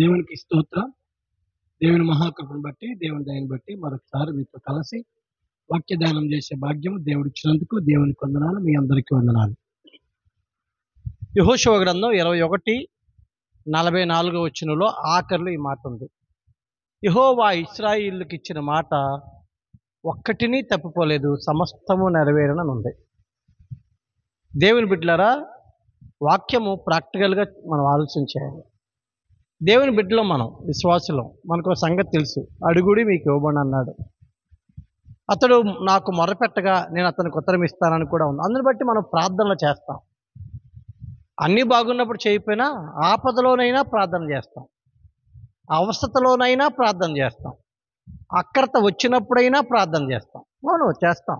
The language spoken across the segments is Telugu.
దేవునికి స్తోత్రం. దేవుని మహాకృపను బట్టి, దేవుని దయను బట్టి మరొకసారి మీతో కలిసి వాక్య ధ్యానం చేసే భాగ్యం దేవుడిచ్చినందుకు దేవునికి వందనాలు. మీ అందరికీ వందనాలు. యెహోషువ గ్రంథం 21:44 వచనంలో ఆఖరిలో ఈ మాట ఉంది. యెహోవా ఇశ్రాయేలుకి ఇచ్చిన మాట ఒక్కటిని తప్పిపోలేదు, సమస్తము నెరవేరననుంది. దేవుని బిడ్డలారా, వాక్యము ప్రాక్టికల్గా మనం ఆలోచించాలి. దేవుని బిడ్డలో మనం విశ్వాసులం. మనకు ఒక సంగతి తెలుసు, అడుగుడి మీకు ఇవ్వబడి అన్నాడు. అతడు నాకు మొరపెట్టగా నేను అతనికి ఉత్తరం ఇస్తానని కూడా ఉంది. అందుని బట్టి మనం ప్రార్థనలు చేస్తాం. అన్నీ బాగున్నప్పుడు చేయకపోయినా ఆపదలోనైనా ప్రార్థన చేస్తాం, అవస్థతలోనైనా ప్రార్థన చేస్తాం, అక్రత వచ్చినప్పుడైనా ప్రార్థన చేస్తాం. అవును, చేస్తాం.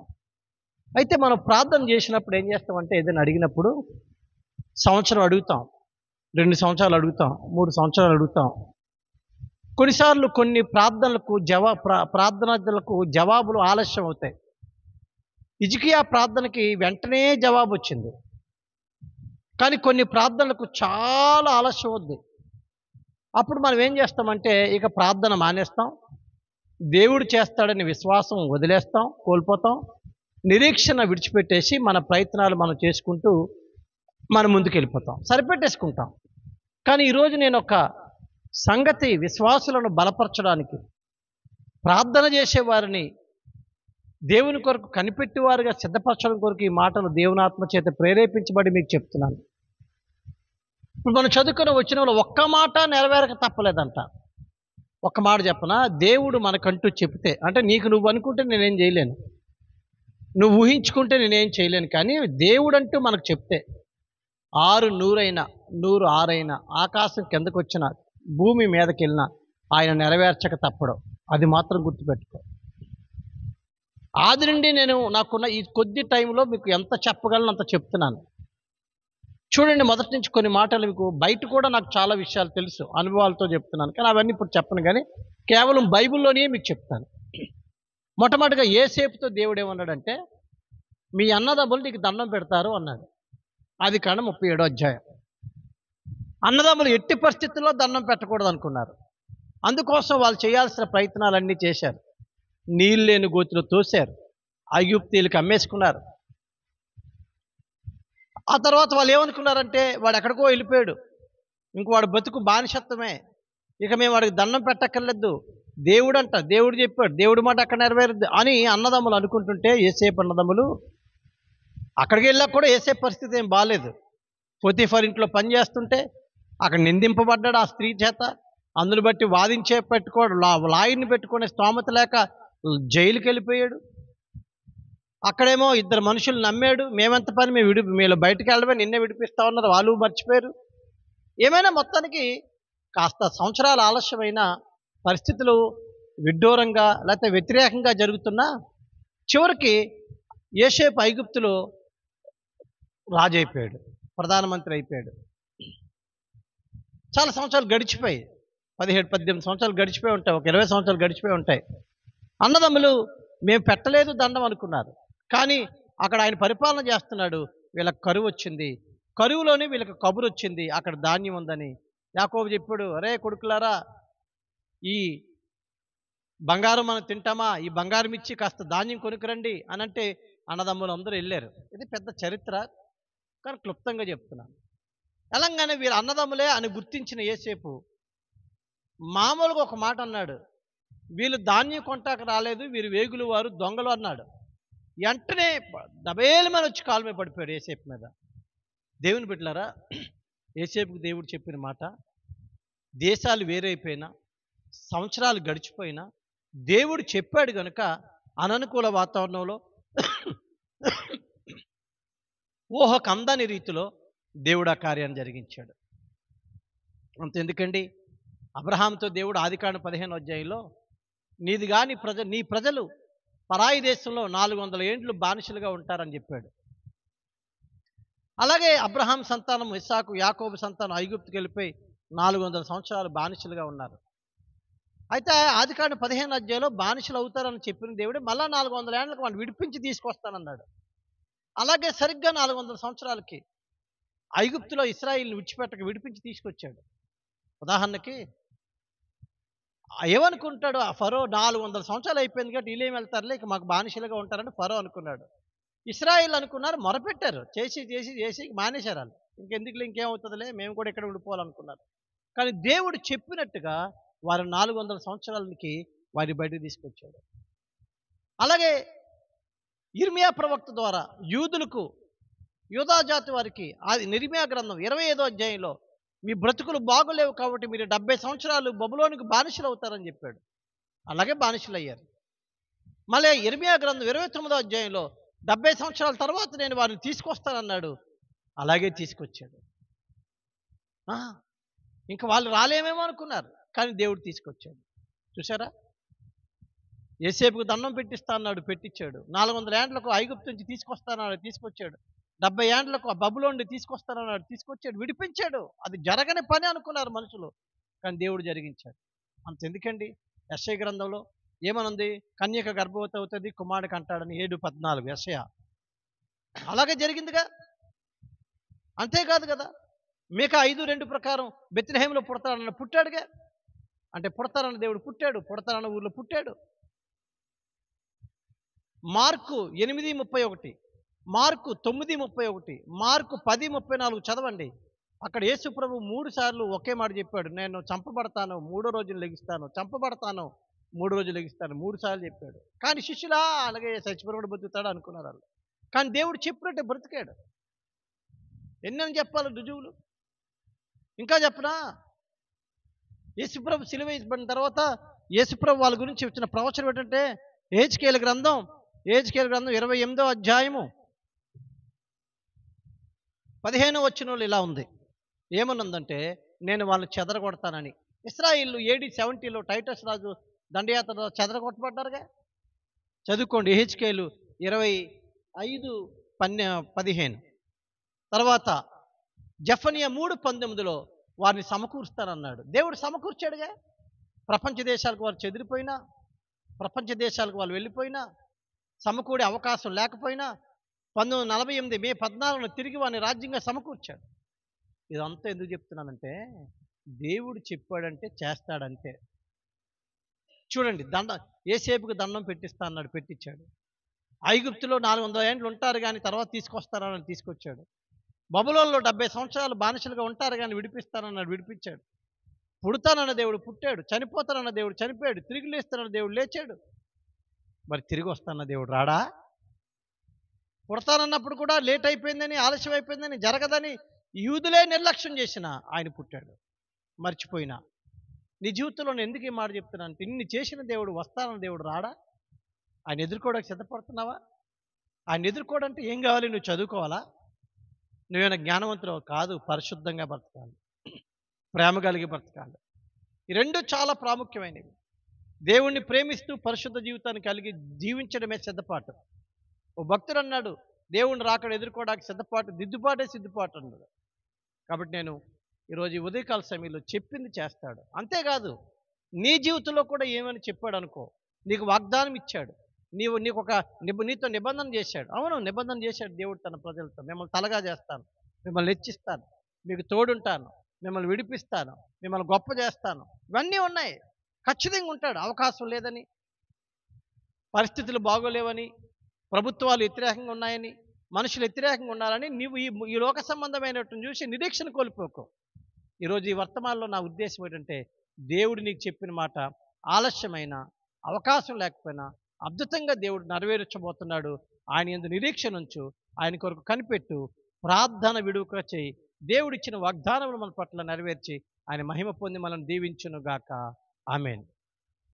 అయితే మనం ప్రార్థన చేసినప్పుడు ఏం చేస్తామంటే, ఏదైనా అడిగినప్పుడు సంవత్సరం అడుగుతాం, 2 సంవత్సరాలు అడుగుతాం, 3 సంవత్సరాలు అడుగుతాం. కొన్నిసార్లు కొన్ని ప్రార్థనలకు జవాబులు ఆలస్యం అవుతాయి. హిజ్కియా ప్రార్థనకి వెంటనే జవాబు వచ్చింది, కానీ కొన్ని ప్రార్థనలకు చాలా ఆలస్యం అవుద్ది. అప్పుడు మనం ఏం చేస్తామంటే, ఇక ప్రార్థన మానేస్తాం, దేవుడు చేస్తాడని విశ్వాసం వదిలేస్తాం, కోల్పోతాం, నిరీక్షణ విడిచిపెట్టేసి మన ప్రయత్నాలు మనం చేసుకుంటూ మనం ముందుకెళ్ళిపోతాం, సరిపెట్టేసుకుంటాం. కానీ ఈరోజు నేను ఒక సంగతి విశ్వాసులను బలపరచడానికి, ప్రార్థన చేసేవారిని దేవుని కొరకు కనిపెట్టేవారుగా సిద్ధపరచడం కొరకు ఈ మాటలు దేవుని ఆత్మ చేత ప్రేరేపించబడి మీకు చెప్తున్నాను. ఇప్పుడు మనం చదువుకున్న వచనంలో ఒక్క మాట నెరవేరక తప్పలేదంట. ఒక్క మాట చెప్పనా, దేవుడు మనకంటూ చెప్తే, అంటే నీకు నువ్వు అనుకుంటే నేనేం చేయలేను, నువ్వు ఊహించుకుంటే నేనేం చేయలేను, కానీ దేవుడంటూ మనకు చెప్తే 6 100 100 6 ఆకాశం కిందకు వచ్చిన భూమి మీదకి వెళ్ళినా ఆయన నెరవేర్చక తప్పడు. అది మాత్రం గుర్తుపెట్టుకో. ఆది నుండి నేను నాకున్న ఈ కొద్ది టైంలో మీకు ఎంత చెప్పగలను అంత చెప్తున్నాను. చూడండి, మొదటి నుంచి కొన్ని మాటలు మీకు బయట కూడా నాకు చాలా విషయాలు తెలుసు, అనుభవాలతో చెప్తున్నాను, కానీ అవన్నీ ఇప్పుడు చెప్పను, కానీ కేవలం బైబిల్లోనే మీకు చెప్తాను. మొట్టమొదటిగా యోసేపుతో దేవుడు ఏమన్నాడంటే, మీ అన్నదమ్ములు నీకు దండం పెడతారు అన్నాడు. ఆదికాండం 37 అన్నదమ్ములు ఎట్టి పరిస్థితుల్లో దండం పెట్టకూడదు అనుకున్నారు. అందుకోసం వాళ్ళు చేయాల్సిన ప్రయత్నాలన్నీ చేశారు. నీళ్ళు లేని గోతిలో తోశారు, ఐగుప్తీయులకు అమ్మేసుకున్నారు. ఆ తర్వాత వాళ్ళు ఏమనుకున్నారంటే, వాడు ఎక్కడికో వెళ్ళిపోయాడు, ఇంక వాడు బతుకు బానిసత్వమే, ఇక మేము వాడికి దండం పెట్టక్కర్లేదు, దేవుడు చెప్పాడు, దేవుడి మాట అక్కడ నెరవేరుద్ది అని అన్నదమ్ములు అనుకుంటుంటే, యోసేపు అన్నదమ్ములు అక్కడికి వెళ్ళాక కూడా యోసేపు పరిస్థితి ఏం బాగాలేదు. పోతీఫర్ ఇంట్లో పని చేస్తుంటే అక్కడ నిందింపబడ్డాడు ఆ స్త్రీ చేత. అందుని బట్టి వాదించే పెట్టుకోడు, లాయర్ని పెట్టుకునే స్తోమత లేక జైలుకి వెళ్ళిపోయాడు. అక్కడేమో 2 మనుషులు నమ్మాడు, మేమెంత పని మీరు బయటికి వెళ్ళడమే, నిన్నే విడిపిస్తా ఉన్నారు, వాళ్ళు మర్చిపోయారు. ఏమైనా మొత్తానికి కాస్త సంవత్సరాల ఆలస్యమైన పరిస్థితులు విడ్డూరంగా లేకపోతే వ్యతిరేకంగా జరుగుతున్నా చివరికి యోసేపు ఐగుప్తులో రాజు అయిపోయాడు, ప్రధానమంత్రి అయిపోయాడు. చాలా సంవత్సరాలు గడిచిపోయి 17-18 సంవత్సరాలు గడిచిపోయి ఉంటాయి, ఒక 20 సంవత్సరాలు గడిచిపోయి ఉంటాయి. అన్నదమ్ములు మేము పెట్టలేదు దండం అనుకున్నారు, కానీ అక్కడ ఆయన పరిపాలన చేస్తున్నాడు, వీళ్ళకి కరువు వచ్చింది. కరువులోనే వీళ్ళకి కబురు వచ్చింది, అక్కడ ధాన్యం ఉందని. యాకోబు చెప్పాడు, అరే కొడుకులారా, ఈ బంగారం మనం తింటామా, ఈ బంగారం ఇచ్చి కాస్త ధాన్యం కొనుక్కురండి అని అంటే అన్నదమ్ములు అందరూ వెళ్ళారు. ఇది పెద్ద చరిత్ర, కానీ క్లుప్తంగా చెప్తున్నాను. తెలంగాణ వీళ్ళ అన్నదమ్ములే అని గుర్తించిన యోసేపు మామూలుగా ఒక మాట అన్నాడు, వీళ్ళు ధాన్యం కొంటాక రాలేదు, వీరు వేగులు వారు దొంగలు అన్నాడు. వెంటనే దబేలమని వచ్చి కాలు మీద పడిపోయాడు యోసేపు మీద. దేవుని బిడ్డలారా, యోసేపుకు దేవుడు చెప్పిన మాట, దేశాలు వేరైపోయినా సంవత్సరాలు గడిచిపోయినా దేవుడు చెప్పాడు కనుక అననుకూల వాతావరణంలో ఊహకు అందని రీతిలో దేవుడు ఆ కార్యాన్ని జరిగించాడు. అంతెందుకండి, అబ్రహాంతో దేవుడు ఆదికాండం 15 నీ ప్రజలు పరాయి దేశంలో 400 ఏండ్లు బానిసలుగా ఉంటారని చెప్పాడు. అలాగే అబ్రహాం సంతానం ఇస్సాకు, యాకోబు సంతానం ఐగుప్తుకి వెళ్ళిపోయి 400 సంవత్సరాలు బానిసలుగా ఉన్నారు. అయితే ఆదికాండం 15 బానిసలు అవుతారని చెప్పిన దేవుడే మళ్ళా 400 ఏళ్ళకి వాళ్ళు విడిపించి తీసుకొస్తానన్నాడు. అలాగే సరిగ్గా 400 సంవత్సరాలకి ఐగుప్తులో ఇశ్రాయేలుని విడిచిపెట్టక విడిపించి తీసుకొచ్చాడు. ఉదాహరణకి ఏమనుకుంటాడు ఆ ఫరో, 400 సంవత్సరాలు అయిపోయింది కాబట్టి వీళ్ళేం వెళ్తారులే, ఇక మాకు బానిసలుగా ఉంటారని ఫరో అనుకున్నాడు. ఇశ్రాయేల్ అనుకున్నారు, మొరపెట్టారు. చేసి చేసి చేసి మానేశారు ఆళ్ళు. ఇంకెందుకులే, ఇంకేమవుతుందిలే, మేము కూడా ఇక్కడ ఉండిపోవాలనుకున్నారు. కానీ దేవుడు చెప్పినట్టుగా వారు 400 సంవత్సరాలకి వారిని బయటకు తీసుకొచ్చాడు. అలాగే యిర్మీయా ప్రవక్త ద్వారా యూదులకు, యూదా జాతి వారికి అది యిర్మీయా గ్రంథం 25వ అధ్యాయంలో మీ బ్రతుకులు బాగోలేవు కాబట్టి మీరు 70 సంవత్సరాలు బబులోనికి బానిసలు అవుతారని చెప్పాడు. అలాగే బానిసలయ్యారు. మళ్ళీ యిర్మీయా గ్రంథం 29వ అధ్యాయంలో 70 సంవత్సరాల తర్వాత నేను వారిని తీసుకొస్తానన్నాడు. అలాగే తీసుకొచ్చాడు. ఆ! ఇంక వాళ్ళు రాలేమేమో అనుకున్నారు. కానీ దేవుడు తీసుకొచ్చాడు. చూసారా? యోసేపుకు దండం పెట్టిస్తా అన్నాడు, పెట్టించాడు. 400 ఏండ్లకు ఐగుప్తు నుంచి తీసుకొస్తానన్నాడు, తీసుకొచ్చాడు. 70 ఏండ్లకు ఆ బబులోనుండి తీసుకొస్తానన్నాడు, తీసుకొచ్చాడు, విడిపించాడు. అది జరగని పని అనుకున్నారు మనుషులు. కానీ దేవుడు జరిగించాడు. అంతెందుకండి, యెషయా గ్రంథంలో ఏమనుంది? కన్యక గర్భవతి అవుతుంది, కుమారుడికి అంటాడని 7:14 యెషయా. అలాగే జరిగిందిగా. అంతేకాదు కదా, మీకా 5:2 ప్రకారం బెత్లెహేములో పుడతాడన్న పుట్టాడుగా. అంటే పుడతారన్న దేవుడు పుట్టాడు, పుడతారన్న ఊర్లో పుట్టాడు. మార్కు 8:31, మార్కు 9:31, మార్కు 10:34 చదవండి. అక్కడ యేసు ప్రభు 3 సార్లు ఒకే మాట చెప్పాడు. నేను చంపబడతాను, 3వ రోజున లెగిస్తాను, చంపబడతాను, 3 రోజులు లెగిస్తాను, 3 సార్లు చెప్పాడు. కానీ శిష్యులా అలాగే చచ్చిపోయినప్పుడు బతుకుతాడు అనుకున్నారు వాళ్ళు. కానీ దేవుడు చెప్పినట్టే బ్రతికాడు. ఎన్నని చెప్పాలి రుజువులు? ఇంకా చెప్పనా? యేసుప్రభు సిలువ వేయబడిన తర్వాత యేసుప్రభు వాళ్ళ గురించి వచ్చిన ప్రవచనం ఏంటంటే, యెహెజ్కేలు గ్రంథం 28వ అధ్యాయము 15వ వచనంలో ఇలా ఉంది. ఏమనుందంటే, నేను వాళ్ళని చెదరగొడతానని. ఇశ్రాయేలు AD 70లో టైటస్ రాజు దండయాత్రలో చెదరగొట్టబడ్డారుగా. చదువుకోండి, యెహెజ్కేలు 25:15. తర్వాత జెఫన్యా 3:19లో వారిని సమకూరుస్తానన్నాడు. దేవుడు సమకూర్చాడుగా. ప్రపంచ దేశాలకు వారు చెదిరిపోయినా, ప్రపంచ దేశాలకు వాళ్ళు వెళ్ళిపోయినా, సమకూడే అవకాశం లేకపోయినా 1948 మే 14న తిరిగి వారిని రాజ్యంగా సమకూర్చాడు. ఇదంతా ఎందుకు చెప్తున్నానంటే, దేవుడు చెప్పాడంటే చేస్తాడంతే. చూడండి, యేసేపుకు దండం పెట్టిస్తా అన్నాడు, పెట్టించాడు. ఐగుప్తులో 400 ఏండ్లు ఉంటారు కానీ తర్వాత తీసుకొస్తానని తీసుకొచ్చాడు. బబులోనులో 70 సంవత్సరాలు బానిసలుగా ఉంటారు కానీ విడిపిస్తానన్నాడు, విడిపించాడు. పుడతానన్న దేవుడు పుట్టాడు, చనిపోతానన్న దేవుడు చనిపోయాడు, తిరిగి లేస్తానన్న దేవుడు లేచాడు. మరి తిరిగి వస్తానన్న దేవుడు రాడా? పుడతానన్నప్పుడు కూడా లేట్ అయిపోయిందని, ఆలస్యం అయిపోయిందని, జరగదని యూదులే నిర్లక్ష్యం చేసిన ఆయన పుట్టాడు. మర్చిపోయినా నీ జీవితంలో నేను ఎందుకు ఈ మాట చెప్తున్నాను అంటే, ఇన్ని చేసిన దేవుడు వస్తానన్న దేవుడు రాడా? ఆయన ఎదుర్కోవడానికి సిద్ధపడుతున్నావా? ఆయన ఎదుర్కోవడానికి ఏం కావాలి? నువ్వు చదువుకోవాలా? నువ్వేమైనా జ్ఞానవంతుడు కాదు, పరిశుద్ధంగా బ్రతకాలి, ప్రేమ కలిగి బ్రతకాలి. ఈ రెండు చాలా ప్రాముఖ్యమైనవి. దేవుణ్ణి ప్రేమిస్తూ పరిశుద్ధ జీవితాన్ని కలిగి జీవించడమే సిద్ధపాటు. ఓ భక్తుడు అన్నాడు, దేవుణ్ణి రాకడ ఎదుర్కోవడానికి సిద్ధపాటు, దిద్దుపాటే సిద్ధపాటు అన్నాడు. కాబట్టి నేను ఈరోజు ఈ ఉదయకాల సమయంలో చెప్పింది చేస్తాడు. అంతేకాదు, నీ జీవితంలో కూడా ఏమని చెప్పాడు అనుకో, నీకు వాగ్దానం ఇచ్చాడు, నీకు ఒక నీతో నిబంధన చేశాడు. అవును, నిబంధన చేశాడు దేవుడు తన ప్రజలతో. మిమ్మల్ని తలగా చేస్తాను, మిమ్మల్ని హెచ్చిస్తాను, మీకు తోడుంటాను, మిమ్మల్ని విడిపిస్తాను, మిమ్మల్ని గొప్ప చేస్తాను, ఇవన్నీ ఉన్నాయి. ఖచ్చితంగా ఉంటాడు. అవకాశం లేదని, పరిస్థితులు బాగోలేవని, ప్రభుత్వాలు వ్యతిరేకంగా ఉన్నాయని, మనుషులు వ్యతిరేకంగా ఉండాలని నీవు ఈ లోక సంబంధమైనట్టు చూసి నిరీక్షణ కోల్పోకు. ఈరోజు ఈ వర్తమానంలో నా ఉద్దేశం ఏంటంటే, దేవుడు నీకు చెప్పిన మాట ఆలస్యమైన, అవకాశం లేకపోయినా అద్భుతంగా దేవుడు నెరవేర్చబోతున్నాడు. ఆయన యందు నిరీక్షణ ఉంచు, ఆయన కొరకు కనిపెట్టు, ప్రార్థన విడుక చేయి. దేవుడిచ్చిన వాగ్దానములు మన పట్ల నెరవేర్చి ఆయన మహిమ పొంది మనల్ని దీవించును గాక. ఆమేన్.